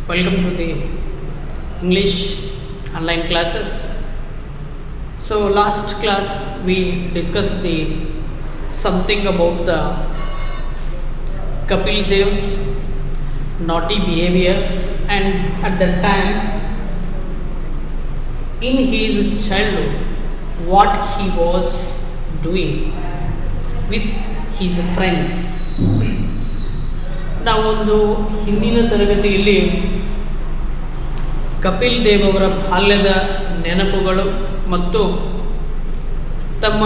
Welcome to the English online classes. So last class we discussed the something about the Kapil Dev's naughty behaviors, and at that time in his childhood what he was doing with his friends. ನಾವೊಂದು ಹಿಂದಿನ ತರಗತಿಯಲ್ಲಿ ಕಪಿಲ್ ದೇವ್ ಅವರ ಬಾಲ್ಯದ ನೆನಪುಗಳು ಮತ್ತು ತಮ್ಮ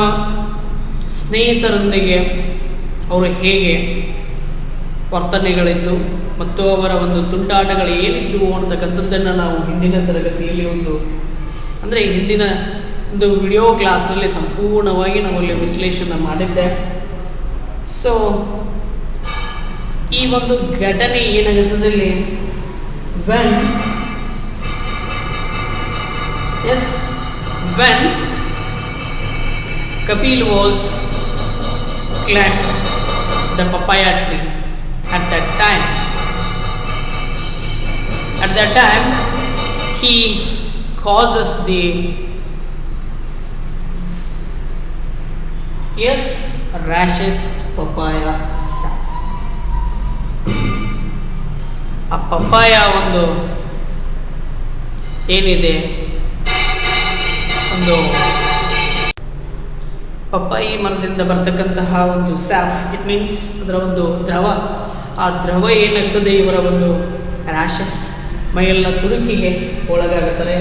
ಸ್ನೇಹಿತರೊಂದಿಗೆ ಅವರು ಹೇಗೆ ವರ್ತನೆಗಳಿದ್ದು ಮತ್ತು ಅವರ ಒಂದು ತುಂಟಾಟಗಳು ಏನಿದ್ದವು ಅಂತಕ್ಕಂಥದ್ದನ್ನು ನಾವು ಹಿಂದಿನ ತರಗತಿಯಲ್ಲಿ ಹಿಂದಿನ ಒಂದು ವಿಡಿಯೋ ಕ್ಲಾಸ್ನಲ್ಲಿ ಸಂಪೂರ್ಣವಾಗಿ ನಾವು ಅಲ್ಲಿ ವಿಶ್ಲೇಷಣೆ ಮಾಡಿದ್ದೆ. ಸೊ ಈ ಒಂದು ಘಟನೆ ಏನಾಗುತ್ತದಲ್ಲಿ when Kapil was climbed the papaya tree at that time he causes the rashes papaya sap. ಆ ಪಪ್ಪಾಯ ಒಂದು ಏನಿದೆ, ಒಂದು ಪಪ್ಪಾಯಿ ಮರದಿಂದ ಬರ್ತಕ್ಕಂತಹ ಒಂದು ಸ್ಯಾಫ್, ಇಟ್ ಮೀನ್ಸ್ ಅದರ ಒಂದು ದ್ರವ. ಆ ದ್ರವ ಏನಾಗ್ತದೆ, ಇವರ ಒಂದು ರ್ಯಾಷಸ್ ಮೈಯೆಲ್ಲ ತುರುಕಿಗೆ ಒಳಗಾಗುತ್ತಾರೆ.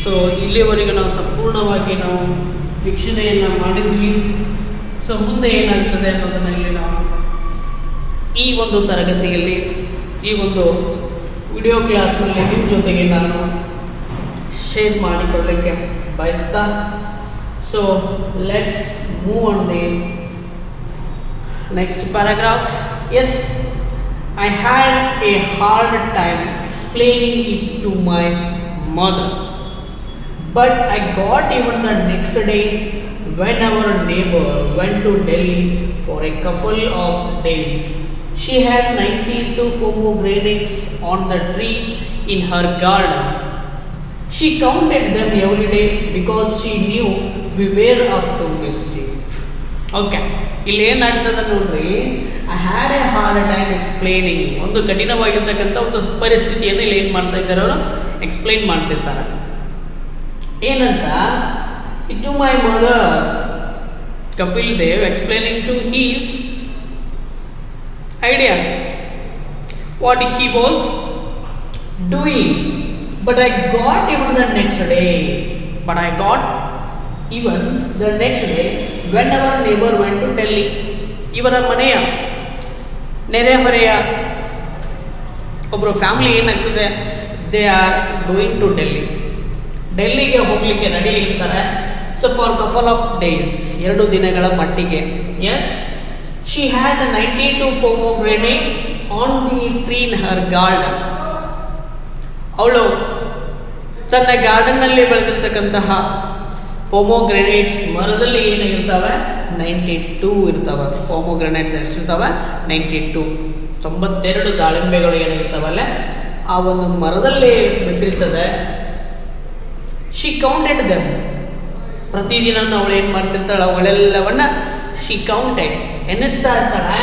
ಸೊ ಇಲ್ಲಿವರೆಗೆ ನಾವು ಸಂಪೂರ್ಣವಾಗಿ ನಾವು ವೀಕ್ಷಣೆಯನ್ನು ಮಾಡಿದ್ವಿ. ಸೊ ಮುಂದೆ ಏನಾಗ್ತದೆ ಅನ್ನೋದನ್ನು ಇಲ್ಲಿ ನಾವು ಈ ಒಂದು ತರಗತಿಯಲ್ಲಿ, ಈ ಒಂದು ವಿಡಿಯೋ ಕ್ಲಾಸ್ನಲ್ಲಿ ನಿಮ್ಮ ಜೊತೆಗೆ ನಾನು ಶೇರ್ ಮಾಡಿಕೊಳ್ಳಲಿಕ್ಕೆ ಬಯಸ್ತಾ. So let's move on the next paragraph. I had a hard time explaining it to my mother, but I got even the next day when our neighbor went to Delhi for a couple of days. She had 92 pomegranates on the tree in her garden. She counted them every day because she knew we were up to mischief. Okay, ಇಲ್ಲಿ ಏನಾಗ್ತದೆ ನೋಡ್ರಿ, I had A hard time explaining. ಒಂದು ಕಠಿಣವಾಗಿರ್ತಕ್ಕಂಥ ಒಂದು ಪರಿಸ್ಥಿತಿಯನ್ನು ಇಲ್ಲಿ ಏನು ಮಾಡ್ತಾ ಇದ್ದಾರೆ, ಅವರು ಎಕ್ಸ್ಪ್ಲೈನ್ ಮಾಡ್ತಿರ್ತಾರೆ. ಏನಂತ, to my mother, Kapil Dev explaining to his ideas what he was doing, but I got even the next day when our neighbor went to Delhi. ಇವರ ಮನೆಯ ನೆರೆಹೊರೆಯ ಒಬ್ಬರು ಫ್ಯಾಮಿಲಿ ಏನಾಗ್ತದೆ, ದೇ ಆರ್ ಗೋಯಿಂಗ್ ಟು ಡೆಲ್ಲಿಗೆ ಹೋಗಲಿಕ್ಕೆ ರೆಡಿ ಇರ್ತಾರೆ. So for couple of days, 2 ದಿನಗಳ ಮಟ್ಟಿಗೆ. She had 92 pomegranates on the tree in her garden. ಅವಳು ತನ್ನ ಗಾರ್ಡನ್ನಲ್ಲಿ ಬೆಳೆದಿರ್ತಕ್ಕಂತಹ ಪೊಮೊಗ್ರೆನೇಟ್ಸ್ ಮರದಲ್ಲಿ ಏನಿರ್ತವೆ, 92 ಇರ್ತವೆ. ಪೊಮೊಗ್ರೆನೇಟ್ಸ್ ಎಷ್ಟಿರ್ತವೆ, 92 ದಾಳಿಂಬೆಗಳು ಏನಿರ್ತಾವಲ್ಲ, ಆ ಒಂದು ಮರದಲ್ಲಿ ಬಿಟ್ಟಿರ್ತದೆ. ಶಿ ಕೌಂಟೆಡ್ ದೆಮ್, ಪ್ರತಿದಿನ ಅವಳು ಏನು ಮಾಡ್ತಿರ್ತಾಳೆ, ಅವಳೆಲ್ಲವನ್ನ ಶಿ ಕೌಂಟೆಡ್, ಎನ್ನಿಸ್ತಾ ಇರ್ತಾಳೆ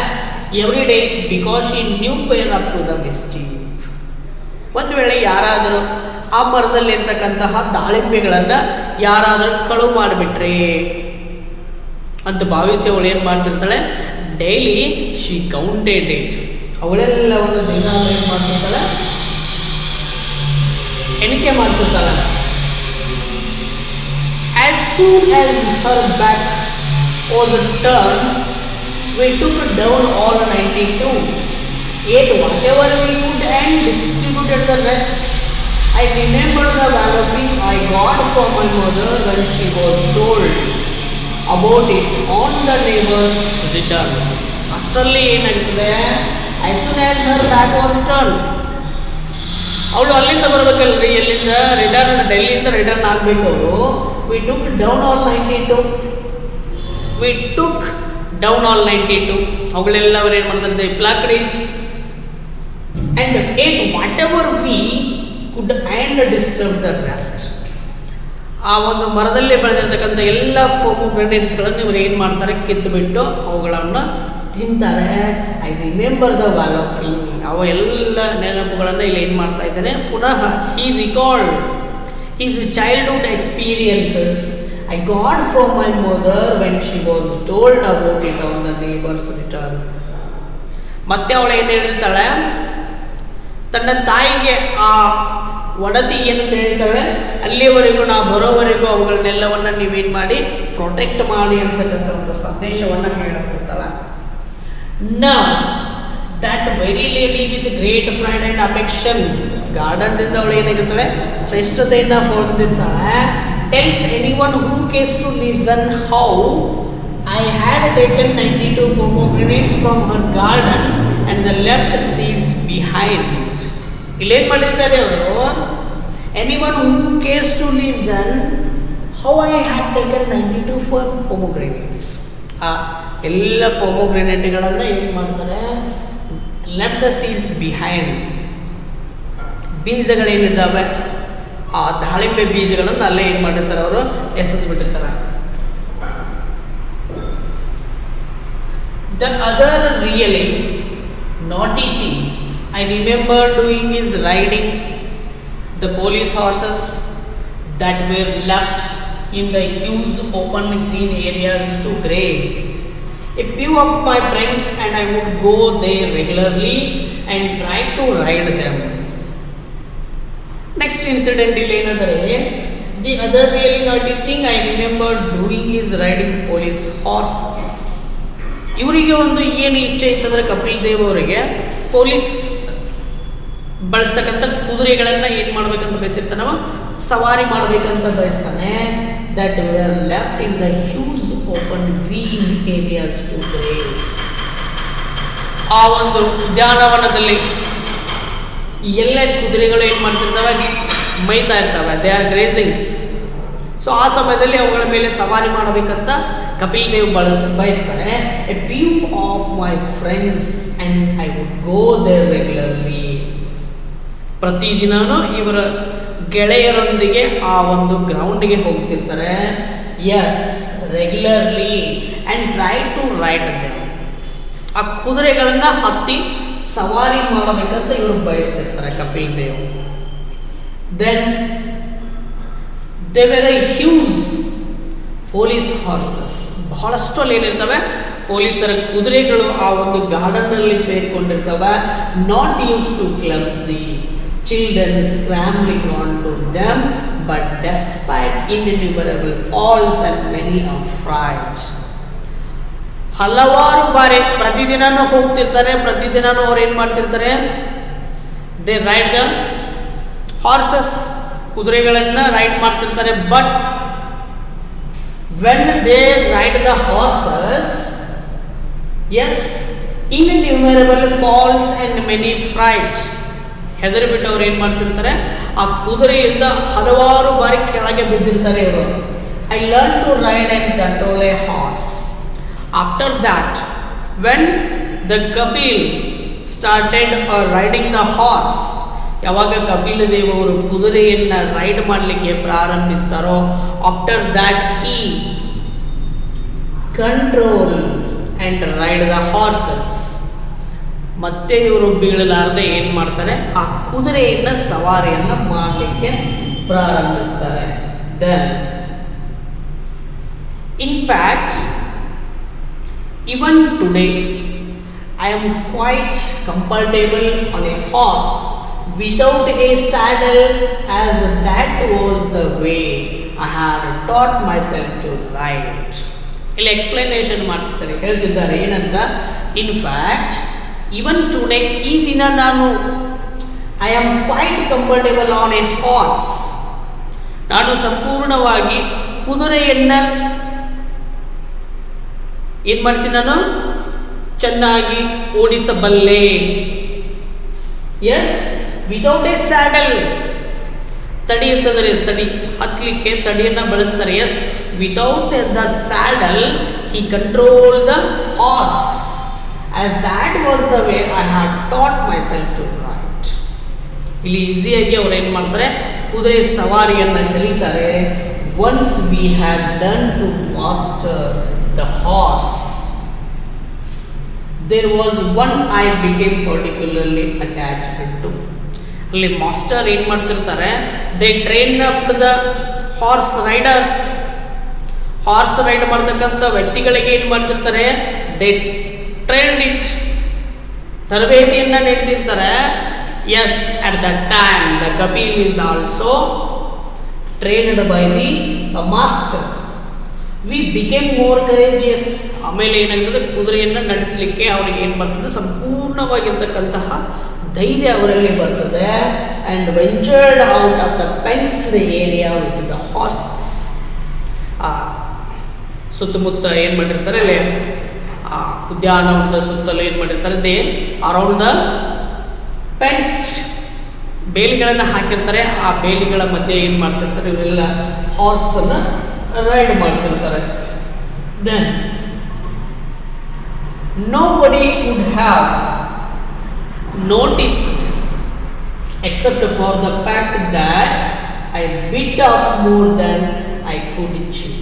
every day, because she knew where up to the mischief. ಒಂದು ವೇಳೆ ಯಾರಾದರೂ ಆ ಮರದಲ್ಲಿ ಇರ್ತಕ್ಕಂತಹ ದಾಳಿಂಬೆಗಳನ್ನು ಯಾರಾದರೂ ಕಳುವು ಮಾಡಿಬಿಟ್ರೆ ಅಂತ ಭಾವಿಸಿ ಅವಳು ಏನು ಮಾಡ್ತಿರ್ತಾಳೆ, ಡೈಲಿ ಶಿ ಕೌಂಟೆಡ್ ಇಟ್. ಅವಳೆಲ್ಲವನ್ನು ದಿನ ಏನು ಮಾಡ್ತಿರ್ತಾಳೆ, ಎಣಿಕೆ ಮಾಡ್ತಿರ್ತಾಳೆ. As soon as her back was turned, we took down all 92, ate whatever we could and distributed the rest. I remember the walloping I got from my mother when she was told about it on the neighbor's return. ಅಷ್ಟರಲ್ಲಿ ಏನಾಗ್ತದೆ, as soon as her back was turned, ಅವಳು ಅಲ್ಲಿಂದ ಬರಬೇಕಲ್ರಿ, ಎಲ್ಲಿಂದ ಡೆಲ್ಲಿಯಿಂದ return ಆಗಬೇಕು ಅವರು. We took down all 92. ಅವುಗಳೆಲ್ಲವರು ಏನು ಮಾಡ್ತಾರೆ, they plucked it and ate whatever we could and disturbed the rest. ಆ ಒಂದು ಮರದಲ್ಲಿ ಬೆಳೆದಿರ್ತಕ್ಕಂಥ ಎಲ್ಲ ಪೊಮೊಗ್ರೆನೇಟ್ಸ್ಗಳನ್ನು ಇವರು ಏನು ಮಾಡ್ತಾರೆ, ಕಿತ್ತು ಬಿಟ್ಟು ಅವುಗಳನ್ನು ತಿಂತಾರೆ. I remember the wall of ಹಿಂಗ್, ಅವ ಎಲ್ಲ ನೆನಪುಗಳನ್ನು ಇಲ್ಲಿ ಏನು ಮಾಡ್ತಾ ಇದ್ದಾನೆ, ಪುನಃ he recalled his childhood experiences I got from my mother when she was told about it on the neighbor's return. ಮತ್ತೆ ಅವಳು ಏನು ಹೇಳಿರ್ತಾಳೆ, ತನ್ನ ತಾಯಿಗೆ ಆ ಒಡತಿ ಏನು ಹೇಳ್ತಾಳೆ, ಅಲ್ಲಿಯವರೆಗೂ ನಾ ಬರೋವರೆಗೂ ಅವುಗಳನ್ನೆಲ್ಲವನ್ನ ನೀವೇನು ಮಾಡಿ ಪ್ರೊಟೆಕ್ಟ್ ಮಾಡಿ ಅಂತಕ್ಕಂಥ ಒಂದು ಸಂದೇಶವನ್ನು ಹೇಳಕ್ಕೊಡ್ತಾಳೆ. Now that very lady with great pride and affection, ಗಾರ್ಡನ್ದಿಂದ ಅವಳು ಏನಾಗಿರ್ತಾಳೆ, ಶ್ರೇಷ್ಠತೆಯನ್ನು ಹೊಂದಿರ್ತಾಳೆ. Tells anyone who cares to listen how I had taken 92 pomegranates from her garden and the left seeds behind. ಇಲ್ಲೇನು ಮಾಡಿರ್ತಾರೆ ಅವರು, anyone who cares to listen how I had taken 92 pomegranates, ಆ ಎಲ್ಲ ಪೊಮೊಗ್ರೆನೇಟ್ಗಳನ್ನು ಏನು ಮಾಡ್ತಾರೆ, left the seeds behind, ಬೀಜಗಳೇನಿದ್ದಾವೆ ಆ ದಾಳಿಂಬೆ ಬೀಜಗಳನ್ನು ಅಲ್ಲೇ ಏನು ಮಾಡಿರ್ತಾರೆ, ಅವರು ಎಸೆದು ಬಿಟ್ಟಿರ್ತಾರೆ. The other really naughty thing I remember doing is riding the police horses that were left in the huge open green areas to graze. A few of my friends and I would go there regularly and try to ride them. Next incident ಇಲ್ಲಿ ಏನಂದರೆ, the other really naughty thing I remember doing is riding police horses. ಇವರಿಗೆ ಒಂದು ಏನು ಇಚ್ಛೆ ಇತ್ತಂದರೆ, ಕಪಿಲ್ ದೇವ್ ಅವರಿಗೆ police ಬಳಸ್ತಕ್ಕಂಥ ಕುದುರೆಗಳನ್ನು ಏನು ಮಾಡಬೇಕಂತ ಬಯಸಿರ್ತಾನೆ, ನಾವು ಸವಾರಿ ಮಾಡಬೇಕಂತ ಬಯಸ್ತಾನೆ. That were left in the huge open green areas to graze. ಆ ಒಂದು ಉದ್ಯಾನವನದಲ್ಲಿ ಎಲ್ಲ ಕುದುರೆಗಳು ಏನು ಮಾಡ್ತಿರ್ತವೆ, ಮೈತಾ ಇರ್ತವೆ, ದೇ ಆರ್ ಗ್ರೇಸಿಂಗ್ಸ್. ಸೊ ಆ ಸಮಯದಲ್ಲಿ ಅವುಗಳ ಮೇಲೆ ಸವಾರಿ ಮಾಡಬೇಕಂತ ಕಪಿಲ್ ದೇವ್ ಬಯಸ್ತಾರೆ. A few of my friends and I would go there regularly. ಪ್ರತಿದಿನನೂ ಇವರ ಗೆಳೆಯರೊಂದಿಗೆ ಆ ಒಂದು ಗ್ರೌಂಡ್ಗೆ ಹೋಗ್ತಿರ್ತಾರೆ. Yes, regularly and try to ride them. ಆ ಕುದುರೆಗಳನ್ನು ಹತ್ತಿ ಸವಾರಿ ಮಾಡಬೇಕಂತ ಇವರು ಬಯಸ್ತಿರ್ತಾರೆ Kapil Dev. Then they were a huge police horses. ಬಹಳಷ್ಟು ಅಲ್ಲಿ ಏನಿರ್ತವೆ, ಪೊಲೀಸರ ಕುದುರೆಗಳು ಆ ಒಂದು ಗಾರ್ಡನ್ನಲ್ಲಿ ಸೇರಿಕೊಂಡಿರ್ತವೆ. Not used to clumsy children scrambling on to them, but despite innumerable falls and many of ಫ್ರೈಟ್ಸ್. ಹಲವಾರು ಬಾರಿ ಪ್ರತಿದಿನನೂ ಹೋಗ್ತಿರ್ತಾರೆ, ಪ್ರತಿದಿನನೂ ಅವ್ರು ಏನು ಮಾಡ್ತಿರ್ತಾರೆ, ದೇ ರೈಡ್ ದ ಹಾರ್ಸಸ್, ಕುದುರೆಗಳನ್ನು ರೈಡ್ ಮಾಡ್ತಿರ್ತಾರೆ. But when they ride the horses, yes, innumerable falls and many frights, ಹೆದರಿ ಬಿಟ್ಟು ಅವ್ರು ಏನು ಮಾಡ್ತಿರ್ತಾರೆ, ಆ ಕುದುರೆಯಿಂದ ಹಲವಾರು ಬಾರಿ ಕೆಳಗೆ ಬಿದ್ದಿರ್ತಾರೆ ಇವರು. I learn to ride and control a horse. After that, when the Kapil started riding the horse, ಯಾವಾಗ ಕಪಿಲ್ ದೇವ್ ಅವರು ಕುದುರೆಯನ್ನು ರೈಡ್ ಮಾಡಲಿಕ್ಕೆ ಪ್ರಾರಂಭಿಸ್ತಾರೋ, after that he control and ride the horses. ಮತ್ತೆ ಇವರು ಬೀಳಲಾರದೆ ಏನು ಮಾಡ್ತಾರೆ, ಆ ಕುದುರೆಯನ್ನು ಸವಾರಿಯನ್ನು ಮಾಡಲಿಕ್ಕೆ ಪ್ರಾರಂಭಿಸ್ತಾರೆ. Then in fact even today I am quite comfortable on a horse without a saddle, as that was the way I had taught myself to ride. ಇಲ್ಲಿ ಎಕ್ಸ್ಪ್ಲನೇಷನ್ ಮಾಡ್ತಾರೆ, ಹೇಳ್ತಿದ್ದಾರೆ ಏನಂತ, ಇನ್ ಫ್ಯಾಕ್ಟ್ ಇವನ್ ಟುಡೇ, ಈ ದಿನ ನಾನು I am quite comfortable on a horse, ನಾನು ಸಂಪೂರ್ಣವಾಗಿ ಕುದುರೆಯನ್ನು ಏನು ಮಾಡ್ತೀನಿ, ನಾನು ಚೆನ್ನಾಗಿ ಓಡಿಸಬಲ್ಲೆ. ಎಸ್, ವಿತೌಟ್ ಎ ಸ್ಯಾಡಲ್, ತಡಿ ಇರ್ತದ್ರೆ, ತಡಿ ಹತ್ತಲಿಕ್ಕೆ ತಡಿಯನ್ನು ಬಳಸ್ತಾರೆ. Yes, without the saddle he control the horse, as that was the way I had taught myself to ride. ಇಲ್ಲಿ ಈಸಿಯಾಗಿ ಅವ್ರು ಏನು ಮಾಡ್ತಾರೆ, ಕುದುರೆ ಸವಾರಿಯನ್ನು ಕಲಿತಾರೆ. Once we have learn to master the horse, there was one I became particularly attached to. ಅಲ್ಲಿ master ಏನು ಮಾಡ್ತಿರ್ತಾರೆ, they train up the horse riders. Horse ride ಮಾಡ್ತಕ್ಕಂಥ ವ್ಯಕ್ತಿಗಳಿಗೆ ಏನು ಮಾಡ್ತಿರ್ತಾರೆ, ದೇ ಟ್ರೈನ್ಡ್ ಇಟ್, ತರಬೇತಿಯನ್ನು ನೀಡ್ತಿರ್ತಾರೆ. Yes, at the time the Kapil is also trained by the master. We became more courageous. ಆಮೇಲೆ ಏನಾಗ್ತದೆ, ಕುದುರೆಯನ್ನು ನಡೆಸಲಿಕ್ಕೆ ಅವ್ರಿಗೆ ಏನು ಬರ್ತದೆ, ಸಂಪೂರ್ಣವಾಗಿರ್ತಕ್ಕಂತಹ ಧೈರ್ಯ ಅವರಲ್ಲಿ ಬರ್ತದೆ. And ventured out of the fenced area with the horses. ಸುತ್ತಮುತ್ತ ಏನು ಮಾಡಿರ್ತಾರೆ, ಅಲ್ಲಿ ಉದ್ಯಾನವನದ ಸುತ್ತಲೂ ಏನು ಮಾಡಿರ್ತಾರೆ, ದೇ ಅರೌಂಡ್ ದ ಫೆನ್ಸ್ಡ್, ಬೇಲಿಗಳನ್ನು ಹಾಕಿರ್ತಾರೆ. ಆ ಬೇಲಿಗಳ ಮಧ್ಯೆ ಏನು ಮಾಡ್ತಿರ್ತಾರೆ, ಇವರೆಲ್ಲ ಹಾರ್ಸನ್ನು ರೈಡ್ ಮಾಡ್ತಿರ್ತಾರೆ. Then nobody would have noticed except for the fact that I bit off more than I could chew.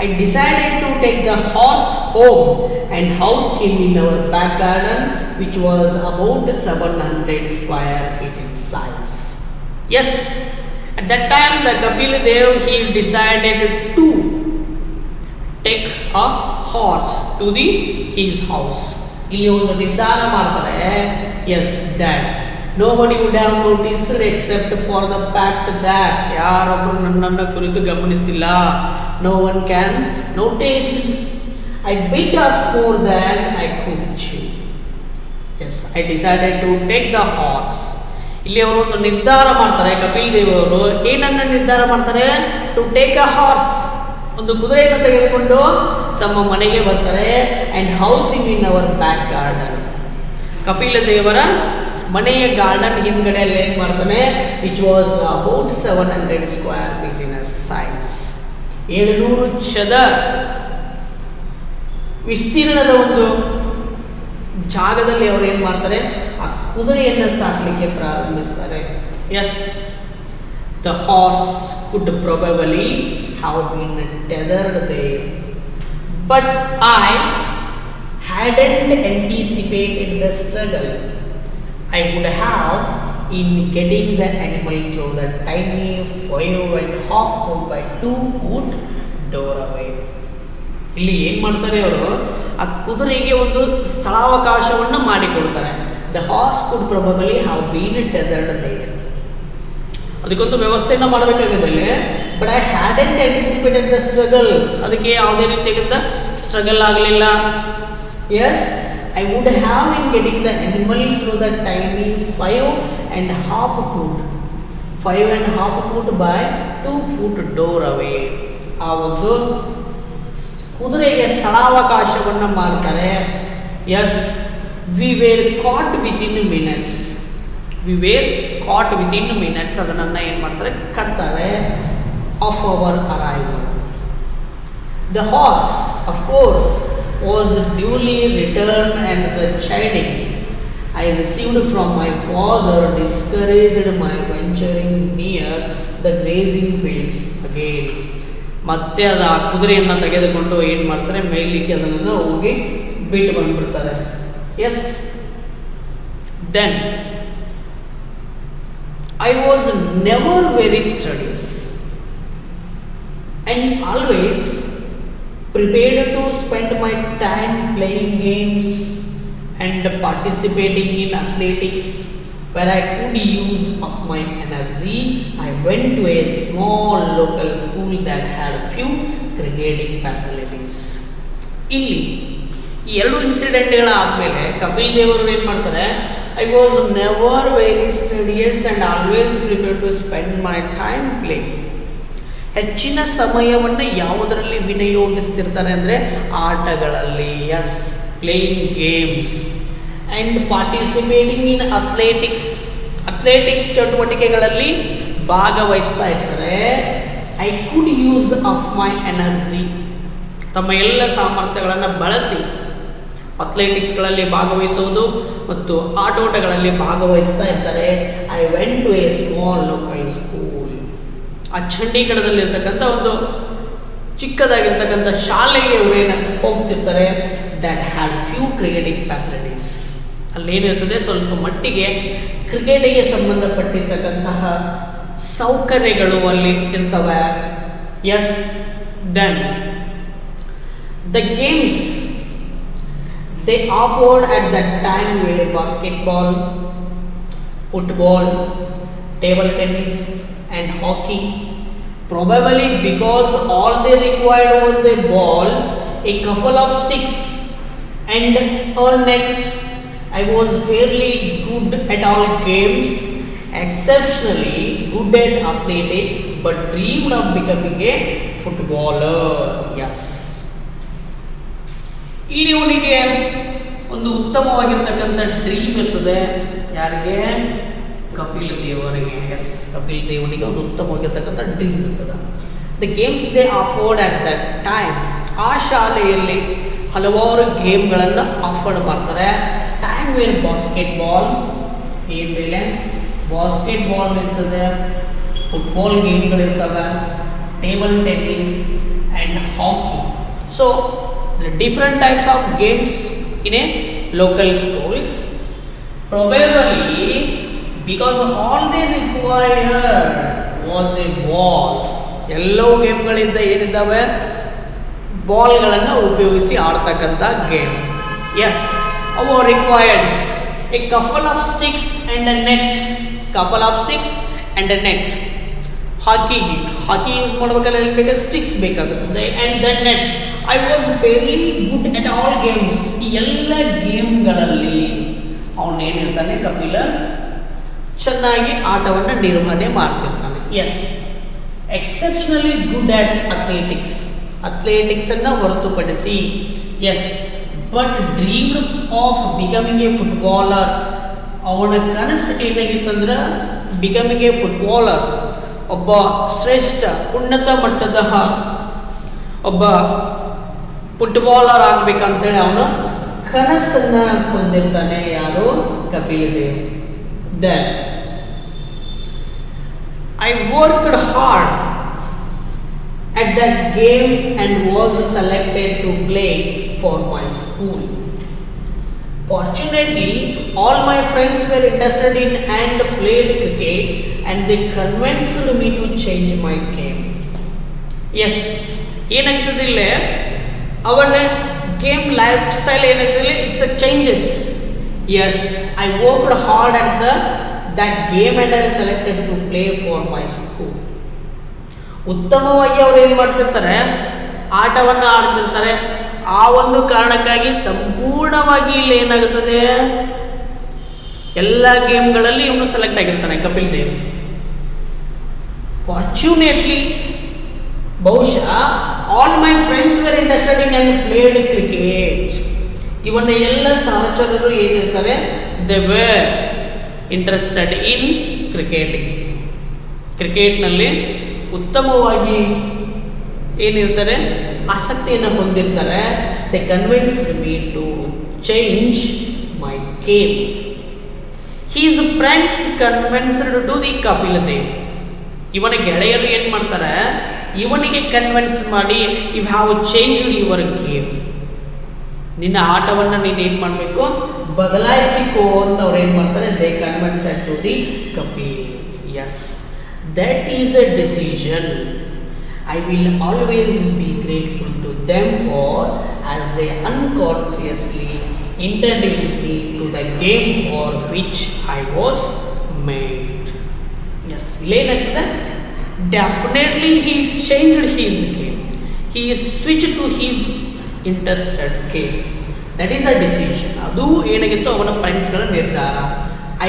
I decided to take the horse home and house him in our back garden, which was about 700 square feet in size. Yes, at that time the Kapil Dev, he decided to take a horse to his house. ಇಲ್ಲಿ ಒಂದು ನಿರ್ಧಾರ ಮಾಡ್ತಾರೆ. Yes, that nobody would have noticed except for the fact that, ಯಾರೊಬ್ಬರು ನನ್ನನ್ನು ಕುರಿತು ಗಮನಿಸಿಲ್ಲ. No one can notice. I bit off more than I could chew. Yes, I decided to take the horse. ಇಲ್ಲಿ ಅವರು ಒಂದು ನಿರ್ಧಾರ ಮಾಡ್ತಾರೆ. ಕಪಿಲ್ ದೇವ್ ಅವರು ಏನನ್ನ ನಿರ್ಧಾರ ಮಾಡ್ತಾರೆ, ಟು ಟೇಕ್ ಅ ಹಾರ್ಸ್, ಒಂದು ಕುದುರೆಯನ್ನು ತೆಗೆದುಕೊಂಡು ತಮ್ಮ ಮನೆಗೆ ಬರ್ತಾರೆ. And housing in our back garden, Kapil ದೇವರ ಮನೆಯ ಗಾರ್ಡನ್ ಹಿಂದ್ಗಡೆಯಲ್ಲಿ ಏನು ಮಾಡ್ತಾನೆ, which was about 700 square feet in size. 700 ಚದರ್ ವಿಸ್ತೀರ್ಣದ ಒಂದು ಜಾಗದಲ್ಲಿ ಅವರು ಏನು ಮಾಡ್ತಾರೆ, ಆ ಕುದುರೆಯನ್ನು ಸಾಕಲಿಕ್ಕೆ ಪ್ರಾರಂಭಿಸ್ತಾರೆ. Yes, the horse could probably have been tethered there, but I hadn't anticipated the struggle I would have in getting the animal through the tiny 5.5 foot by 2 foot doorway. ಇಲ್ಲಿ ಏನು ಮಾಡ್ತಾರೆ ಅವರು, ಆ ಕುದುರೆಗೆ ಒಂದು ಸ್ಥಳಾವಕಾಶವನ್ನು ಮಾಡಿಕೊಡ್ತಾರೆ. The horse could probably have been tethered there. ಅದಕ್ಕೊಂದು ವ್ಯವಸ್ಥೆಯನ್ನು ಮಾಡಬೇಕಾಗದಲ್ಲಿ, but I hadn't anticipated the struggle, ಅದಕ್ಕೆ ಯಾವುದೇ ರೀತಿಯಾದಂಥ ಸ್ಟ್ರಗಲ್ ಆಗಲಿಲ್ಲ. Yes, I would have in getting the animal through the tiny 5.5 foot 5.5 foot by 2 foot door away. ಆ ಒಂದು ಕುದುರೆಗೆ ಸ್ಥಳಾವಕಾಶವನ್ನು ಮಾಡ್ತಾರೆ. Yes, we were caught within minutes. We were caught within minutes, ಅದನ್ನು ಏನು ಮಾಡ್ತಾರೆ, ಕಟ್ತಾರೆ. Of our arrival the horse of course was duly return and the chiding I received from my father discouraged my venturing near the grazing fields again. ಮತ್ತೆ ಅದು ಆ ಕುದುರೆಯನ್ನು ತೆಗೆದುಕೊಂಡು ಏನು ಮಾಡ್ತಾರೆ, ಮೇಯ್ಲಿಕ್ಕೆ ಅದನ್ನು ಹೋಗಿ ಬಿಟ್ಟು ಬಂದ್ಬಿಡ್ತಾರೆ. Yes, then I was never very studious and always prepared to spend my time playing games and participating in athletics where I could use up my energy. I went to a small local school that had a few cricketing facilities. ಇಲ್ಲಿ ಈ ಎರಡು ಇನ್ಸಿಡೆಂಟ್ಗಳಾದಮೇಲೆ ಕಪಿಲ್ ದೇವರು ಏನು ಮಾಡ್ತಾರೆ, I was never very studious and always prepared to spend my time playing. ಹೆಚ್ಚಿನ ಸಮಯವನ್ನು ಯಾವುದರಲ್ಲಿ ವಿನಿಯೋಗಿಸ್ತಿರ್ತಾರೆ ಅಂದರೆ ಆಟಗಳಲ್ಲಿ. Yes, playing games and participating in athletics ಚಟುವಟಿಕೆಗಳಲ್ಲಿ ಭಾಗವಹಿಸ್ತಾ ಇರ್ತಾರೆ. I could use of my energy, ತಮ್ಮ ಎಲ್ಲ ಸಾಮರ್ಥ್ಯಗಳನ್ನು ಬಳಸಿ ಅಥ್ಲೆಟಿಕ್ಸ್ಗಳಲ್ಲಿ ಭಾಗವಹಿಸುವುದು ಮತ್ತು ಆಟೋಟಗಳಲ್ಲಿ ಭಾಗವಹಿಸ್ತಾ ಇರ್ತಾರೆ. I went to a small local school. ಆ ಚಂಡೀಗಢದಲ್ಲಿರ್ತಕ್ಕಂಥ ಒಂದು ಚಿಕ್ಕದಾಗಿರ್ತಕ್ಕಂಥ ಶಾಲೆಗೆ ಇವರೇನು ಹೋಗ್ತಿರ್ತಾರೆ. That had few cricketing facilities. ಅಲ್ಲೇನಿರ್ತದೆ ಸ್ವಲ್ಪ ಮಟ್ಟಿಗೆ ಕ್ರಿಕೆಟಿಗೆ ಸಂಬಂಧಪಟ್ಟಿರ್ತಕ್ಕಂತಹ ಸೌಕರ್ಯಗಳು ಅಲ್ಲಿ ಇರ್ತವೆ. Yes, then the games they offered at that time were basketball, football, table tennis and hockey. Probably because all they required was a ball, a couple of sticks and a net. I was fairly good at all games, exceptionally good at athletics, but dreamed of becoming a footballer. Yes. ಇಲ್ಲಿ ಅವನಿಗೆ ಒಂದು ಉತ್ತಮವಾಗಿರ್ತಕ್ಕಂಥ dream ಇರ್ತದೆ. ಯಾರಿಗೆ? ಕಪಿಲ್ ದೇವರಿಗೆ. S, Kapil ದೇವನಿಗೆ ಒಂದು ಉತ್ತಮವಾಗಿರ್ತಕ್ಕಂಥ ಡ್ರೀಮ್ ಇರ್ತದೆ. The games they offered at that time. ಆ ಶಾಲೆಯಲ್ಲಿ ಹಲವಾರು ಗೇಮ್ಗಳನ್ನು ಆಫರ್ಡ್ ಮಾಡ್ತಾರೆ. ಟೈಮ್ ವೇರ್ ಬಾಸ್ಕೆಟ್ಬಾಲ್, ಏನು ಮೇಲೆ ಬಾಸ್ಕೆಟ್ಬಾಲ್ ಇರ್ತದೆ, ಫುಟ್ಬಾಲ್ ಗೇಮ್ಗಳಿರ್ತವೆ, table tennis and hockey. So the different types of games in a local schools. Probably because all they required was a ball. ಎಲ್ಲೋ ಗೇಮ್ಗಳಿಂದ ಏನಿದ್ದಾವೆ, ಬಾಲ್ಗಳನ್ನು ಉಪಯೋಗಿಸಿ ಆಡ್ತಕ್ಕಂಥ ಗೇಮ್. ಎಸ್, ಅವು required a couple of sticks and a net. Couple of sticks and a net. Hockey use ಮಾಡ್ಬೇಕಾದ್ರೆ ಏನು ಬೇಕು? ಸ್ಟಿಕ್ಸ್ ಬೇಕಾಗುತ್ತದೆ. And the net. I was very good at all games. ಈ ಎಲ್ಲ ಗೇಮ್ಗಳಲ್ಲಿ ಅವನೇನಿರ್ತಾನೆ, ಕಪಿಲ ಚೆನ್ನಾಗಿ ಆಟವನ್ನು ನಿರ್ವಹಣೆ ಮಾಡ್ತಿರ್ತಾನೆ. Yes, exceptionally good at athletics. ಅಥ್ಲೆಟಿಕ್ಸನ್ನು ಹೊರತುಪಡಿಸಿ. Yes, but dreamed of becoming a footballer. ಅವನ ಕನಸು ಏನಾಗಿತ್ತಂದ್ರೆ ಬಿಕಮಿಂಗ್ ಎ ಫುಟ್ಬಾಲರ್, ಒಬ್ಬ ಶ್ರೇಷ್ಠ ಉನ್ನತ ಮಟ್ಟದ ಒಬ್ಬ ಫುಟ್ಬಾಲರ್ ಆಗ್ಬೇಕಂತೇಳಿ ಅವನು ಕನಸನ್ನ ಹೊಂದಿರ್ತಾನೆ. ಯಾರು? Kapil Dev. Then I worked hard at that game and was selected to play for my school. Fortunately, all my friends were interested in and played cricket, and they convinced me to change my game. Yes, ಏನಾಗ್ತದೆ ಇಲ್ಲೇ ಅವನ game lifestyle ಏನಾಗ್ತದೆ, it's a changes. Yes, I worked hard at that game and I selected to play for my school. ಉತ್ತಮವಾಗಿ ಅವ್ರು ಏನು ಮಾಡ್ತಿರ್ತಾರೆ, ಆಟವನ್ನು ಆಡ್ತಿರ್ತಾರೆ. ಆ ಒಂದು ಕಾರಣಕ್ಕಾಗಿ ಸಂಪೂರ್ಣವಾಗಿ ಇಲ್ಲಿ ಏನಾಗುತ್ತದೆ, ಎಲ್ಲ ಗೇಮ್ಗಳಲ್ಲಿ ಇವನು ಸೆಲೆಕ್ಟ್ ಆಗಿರ್ತಾನೆ ಕಪಿಲ್ ದೇವ್. ಫಾರ್ಚುನೇಟ್ಲಿ, ಬಹುಶಃ all my friends were interested in and played cricket. ಇವನ್ನ ಎಲ್ಲ ಸಹಚರರು ಏನಿರ್ತಾರೆ, they were interested in cricket. ಕ್ರಿಕೆಟ್ನಲ್ಲಿ ಉತ್ತಮವಾಗಿ ಏನಿರ್ತಾರೆ, ಆಸಕ್ತಿಯನ್ನು ಹೊಂದಿರ್ತಾರೆ. They convinced me to change my game. His friends convinced to the Kapil Dev. ಇವನ ಗೆಳೆಯರು ಏನು ಮಾಡ್ತಾರೆ, ಇವನಿಗೆ ಕನ್ವಿನ್ಸ್ ಮಾಡಿ, you have change your game. ನಿನ್ನ ಆಟವನ್ನು ನೀನು ಏನು ಮಾಡಬೇಕು, ಬದಲಾಯಿಸಿಕೋ ಅಂತ ಅವ್ರು ಏನು ಮಾಡ್ತಾರೆ, they convinced to the Kapil. Yes, that is a decision I will always be grateful to them for, as they unconsciously introduced me to the game for which I was made. Yes, ಏನಾಗ್ತದೆ, definitely he changed his game. He switched to his interested game. That is a decision. ಅದು ಏನಾಗಿತ್ತು, ಅವನ ಫ್ರೆಂಡ್ಸ್ಗಳ ನಿರ್ಧಾರ.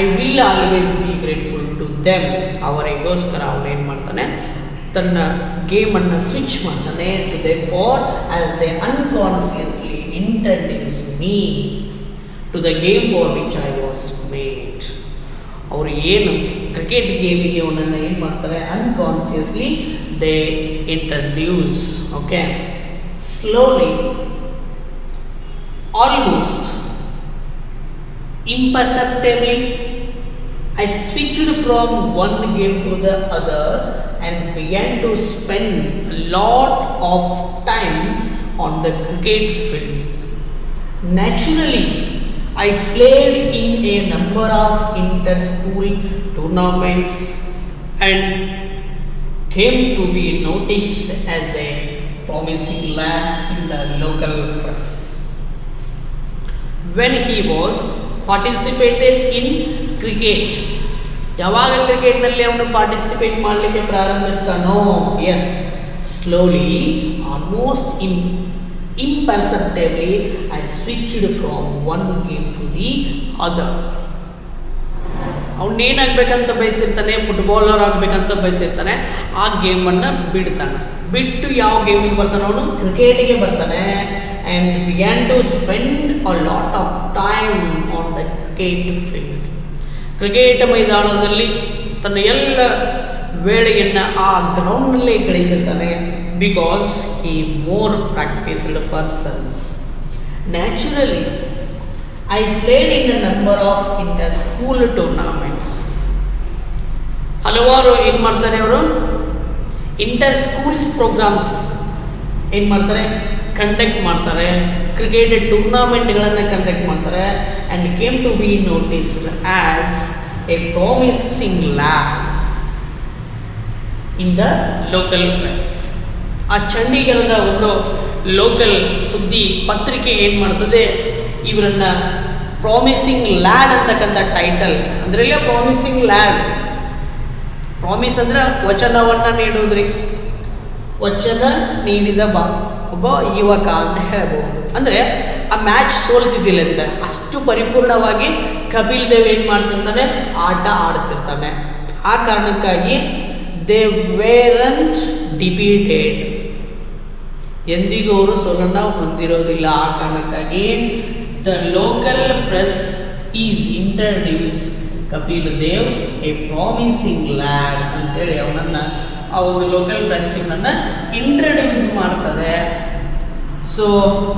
I will always be grateful to them. ಅವರಿಗೋಸ್ಕರ ಅವನು ಏನು ಮಾಡ್ತಾನೆ, ತನ್ನ ಗೇಮನ್ನು ಸ್ವಿಚ್ ಮಾಡ್ತಾನೆ. To they far as they unconsciously introduce me to the game for which I was made. ಅವರು ಏನು ಕ್ರಿಕೆಟ್ ಗೇಮಿಗೆ ಅವನನ್ನು ಏನು ಮಾಡ್ತಾರೆ, unconsciously they introduce. Okay, slowly, almost Imperceptibly, I switched from one game to the other and began to spend a lot of time on the cricket field. Naturally, I played in a number of inter-school tournaments and came to be noticed as a promising lad in the local press. When he was participated in cricket, ಯಾವಾಗ ಕ್ರಿಕೆಟ್ನಲ್ಲಿ ಅವನು participate ಮಾಡಲಿಕ್ಕೆ ಪ್ರಾರಂಭಿಸ್ತಾನೋ, yes, slowly, almost imperceptibly, I switched from one game to the other. ಅವನೇನಾಗಬೇಕಂತ ಬಯಸಿರ್ತಾನೆ, footballer ಆಗಬೇಕಂತ ಬಯಸಿರ್ತಾನೆ, ಆ ಗೇಮನ್ನು ಬಿಡ್ತಾನೆ. ಬಿಟ್ಟು ಯಾವ ಗೇಮಿಗೆ ಬರ್ತಾನೆ, ಅವನು ಕ್ರಿಕೆಟಿಗೆ ಬರ್ತಾನೆ. And began to spend a lot of time on the cricket field. Cricket ಮೈದಾನದಲ್ಲಿ ತನ್ನ ಎಲ್ಲ ವೇಳೆಯನ್ನು ಆ ಗ್ರೌಂಡ್ನಲ್ಲೇ ಕಳೀತಿರ್ತಾನೆ. Because he more practiced persons. Naturally, I played in a number of inter-school tournaments. ಹಲವಾರು ಏನು ಮಾಡ್ತಾರೆ ಅವರು, ಇಂಟರ್ ಸ್ಕೂಲ್ಸ್ ಪ್ರೋಗ್ರಾಮ್ಸ್ ಏನು ಮಾಡ್ತಾರೆ, ಕಂಡಕ್ಟ್ ಮಾಡ್ತಾರೆ. ಕ್ರಿಕೆಟ್ ಟೂರ್ನಾಮೆಂಟ್ಗಳನ್ನು ಕಂಡಕ್ಟ್ ಮಾಡ್ತಾರೆ. And came to be noticed as a promising lad in the local press. ಆ ಚಂಡೀಗಢದ ಒಂದು ಲೋಕಲ್ ಸುದ್ದಿ ಪತ್ರಿಕೆ ಏನು ಮಾಡ್ತದೆ, ಇವರನ್ನು ಪ್ರಾಮಿಸಿಂಗ್ ಲ್ಯಾಡ್ ಅಂತಕ್ಕಂಥ ಟೈಟಲ್, ಅದರಲ್ಲೇ ಪ್ರಾಮಿಸಿಂಗ್ ಲ್ಯಾಡ್, ಪ್ರಾಮಿಸ್ ಅಂದರೆ ವಚನವನ್ನು ನೀಡೋದ್ರಿ, ವಚನ ನೀಡಿದ ಒಬ್ಬ ಯುವಕ ಅಂತ ಹೇಳ್ಬೋದು. ಅಂದರೆ ಆ ಮ್ಯಾಚ್ ಸೋಲ್ತಿದ್ದಿಲ್ಲ ಅಂತ, ಅಷ್ಟು ಪರಿಪೂರ್ಣವಾಗಿ ಕಪಿಲ್ ದೇವ್ ಏನು ಮಾಡ್ತಿರ್ತಾನೆ, ಆಟ ಆಡ್ತಿರ್ತಾನೆ. ಆ ಕಾರಣಕ್ಕಾಗಿ ದೇ ವೇರಂಟ್ ಡಿಪೀಟೆಡ್, ಎಂದಿಗೂ ಅವರು ಸೋಲನ್ನು ಹೊಂದಿರೋದಿಲ್ಲ. ಆ ಕಾರಣಕ್ಕಾಗಿ the local press is introduce Kapil Dev a promising lad ಅಂತೇಳಿ ಅವನನ್ನು, ಆ ಒಂದು ಲೋಕಲ್ ಪ್ರೆಸ್ ಇವನನ್ನು ಇಂಟ್ರಡ್ಯೂಸ್ ಮಾಡ್ತದೆ. ಸೊ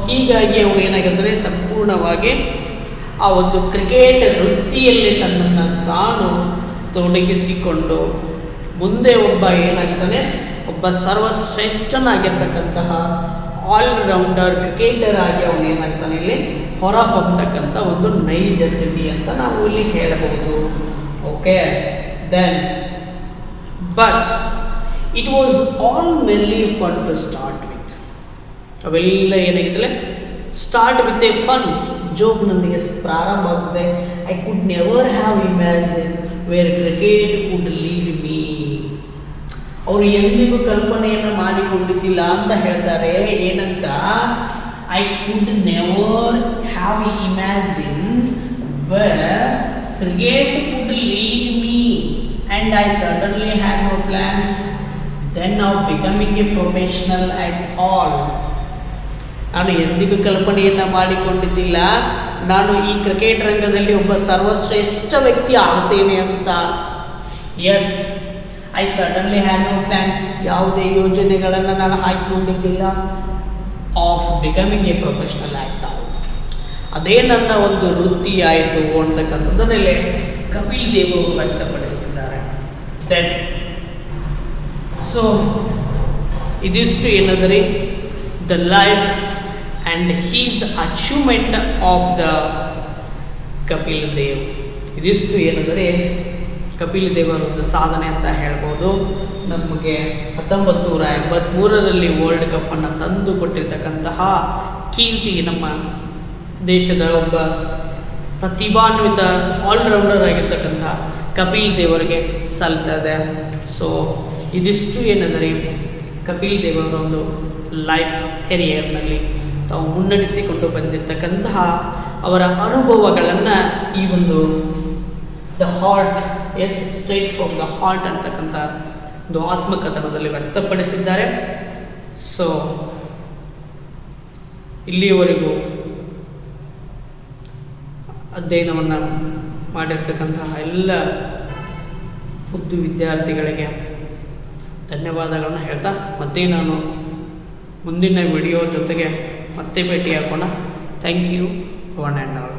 ಹೀಗಾಗಿ ಅವನು ಏನಾಗಿರ್ತಾರೆ, ಸಂಪೂರ್ಣವಾಗಿ ಆ ಒಂದು ಕ್ರಿಕೆಟ್ ವೃತ್ತಿಯಲ್ಲಿ ತನ್ನನ್ನು ತಾನು ತೊಡಗಿಸಿಕೊಂಡು ಮುಂದೆ ಒಬ್ಬ ಏನಾಗ್ತಾನೆ, ಒಬ್ಬ ಸರ್ವಶ್ರೇಷ್ಠನಾಗಿರ್ತಕ್ಕಂತಹ ಆಲ್ರೌಂಡರ್ ಕ್ರಿಕೆಟರ್ ಆಗಿ ಅವನು ಏನಾಗ್ತಾನೆ, ಇಲ್ಲಿ ಹೊರ ಹೊಮ್ಮತಕ್ಕಂಥ ಒಂದು ನೈಜ ಸ್ಥಿತಿ ಅಂತ ನಾವು ಇಲ್ಲಿ ಹೇಳಬಹುದು. Okay, then but it was all mainly fun to start with. ಅವೆಲ್ಲ ಏನಾಗಿತ್ತಲ್ಲ, ಸ್ಟಾರ್ಟ್ ವಿತ್ ಎ ಫನ್, ಜೋಕ್ನೊಂದಿಗೆ ಪ್ರಾರಂಭ ಆಗ್ತದೆ. I could never have imagine were cricket could lead me. ಅವರು ಎಂದಿಗೂ ಕಲ್ಪನೆಯನ್ನು ಮಾಡಿಕೊಂಡಿದ್ದಿಲ್ಲ ಅಂತ ಹೇಳ್ತಾರೆ. ಏನಂತ, I could never have imagine were cricket could lead me and I suddenly have no plans then of becoming a professional at all. ನಾನು ಎಂದಿಗೂ ಕಲ್ಪನೆಯನ್ನು ಮಾಡಿಕೊಂಡಿದ್ದಿಲ್ಲ ನಾನು ಈ ಕ್ರಿಕೆಟ್ ರಂಗದಲ್ಲಿ ಒಬ್ಬ ಸರ್ವಶ್ರೇಷ್ಠ ವ್ಯಕ್ತಿ ಆಗ್ತೇನೆ ಅಂತ. Yes, I suddenly have no plans, ಯಾವುದೇ ಯೋಜನೆಗಳನ್ನು ನಾನು ಹಾಕಿಕೊಂಡಿದ್ದಿಲ್ಲ. Of becoming a professional actor, ಅದೇ ನನ್ನ ಒಂದು ವೃತ್ತಿ ಆಯಿತು ಅಂತಕ್ಕಂಥದ್ದನ್ನೆಲ್ಲ ಕಪಿಲ್ ದೇವ್ ಅವರು ವ್ಯಕ್ತಪಡಿಸ್ತಿದ್ದಾರೆ. ದೆನ್ ಸೊ ಇದಿಷ್ಟು ಏನಂದರೆ the life and his achievement of the Kapil Dev. ಇದಿಷ್ಟು ಏನಂದರೆ ಕಪಿಲ್ ದೇವರ ಒಂದು ಸಾಧನೆ ಅಂತ ಹೇಳ್ಬೋದು. ನಮಗೆ 1983ರಲ್ಲಿ ವರ್ಲ್ಡ್ ಕಪ್ಪನ್ನು ತಂದು ಕೊಟ್ಟಿರ್ತಕ್ಕಂತಹ ಕೀರ್ತಿ ನಮ್ಮ ದೇಶದ ಒಬ್ಬ ಪ್ರತಿಭಾನ್ವಿತ ಆಲ್ರೌಂಡರ್ ಆಗಿರ್ತಕ್ಕಂಥ ಕಪಿಲ್ ದೇವರಿಗೆ ಸಲ್ತದೆ. ಸೊ ಇದಿಷ್ಟು ಏನೆಂದರೆ ಕಪಿಲ್ ದೇವರ ಒಂದು ಲೈಫ್ ಕೆರಿಯರ್ನಲ್ಲಿ ತಾವು ಮುನ್ನಡೆಸಿಕೊಂಡು ಬಂದಿರತಕ್ಕಂತಹ ಅವರ ಅನುಭವಗಳನ್ನು ಈ ಒಂದು the heart, yes, straight from the heart ಅಂತಕ್ಕಂಥ ಒಂದು ಆತ್ಮಕಥನದಲ್ಲಿ ವ್ಯಕ್ತಪಡಿಸಿದ್ದಾರೆ. ಸೊ ಇಲ್ಲಿಯವರೆಗೂ ಅಧ್ಯಯನವನ್ನು ಮಾಡಿರ್ತಕ್ಕಂತಹ ಎಲ್ಲ ಖುದ್ದು ವಿದ್ಯಾರ್ಥಿಗಳಿಗೆ ಧನ್ಯವಾದಗಳನ್ನು ಹೇಳ್ತಾ ಮತ್ತೆ ನಾನು ಮುಂದಿನ ವಿಡಿಯೋ ಜೊತೆಗೆ ಮತ್ತೆ ಭೇಟಿಯಾಗೋಣ. Thank you one and all.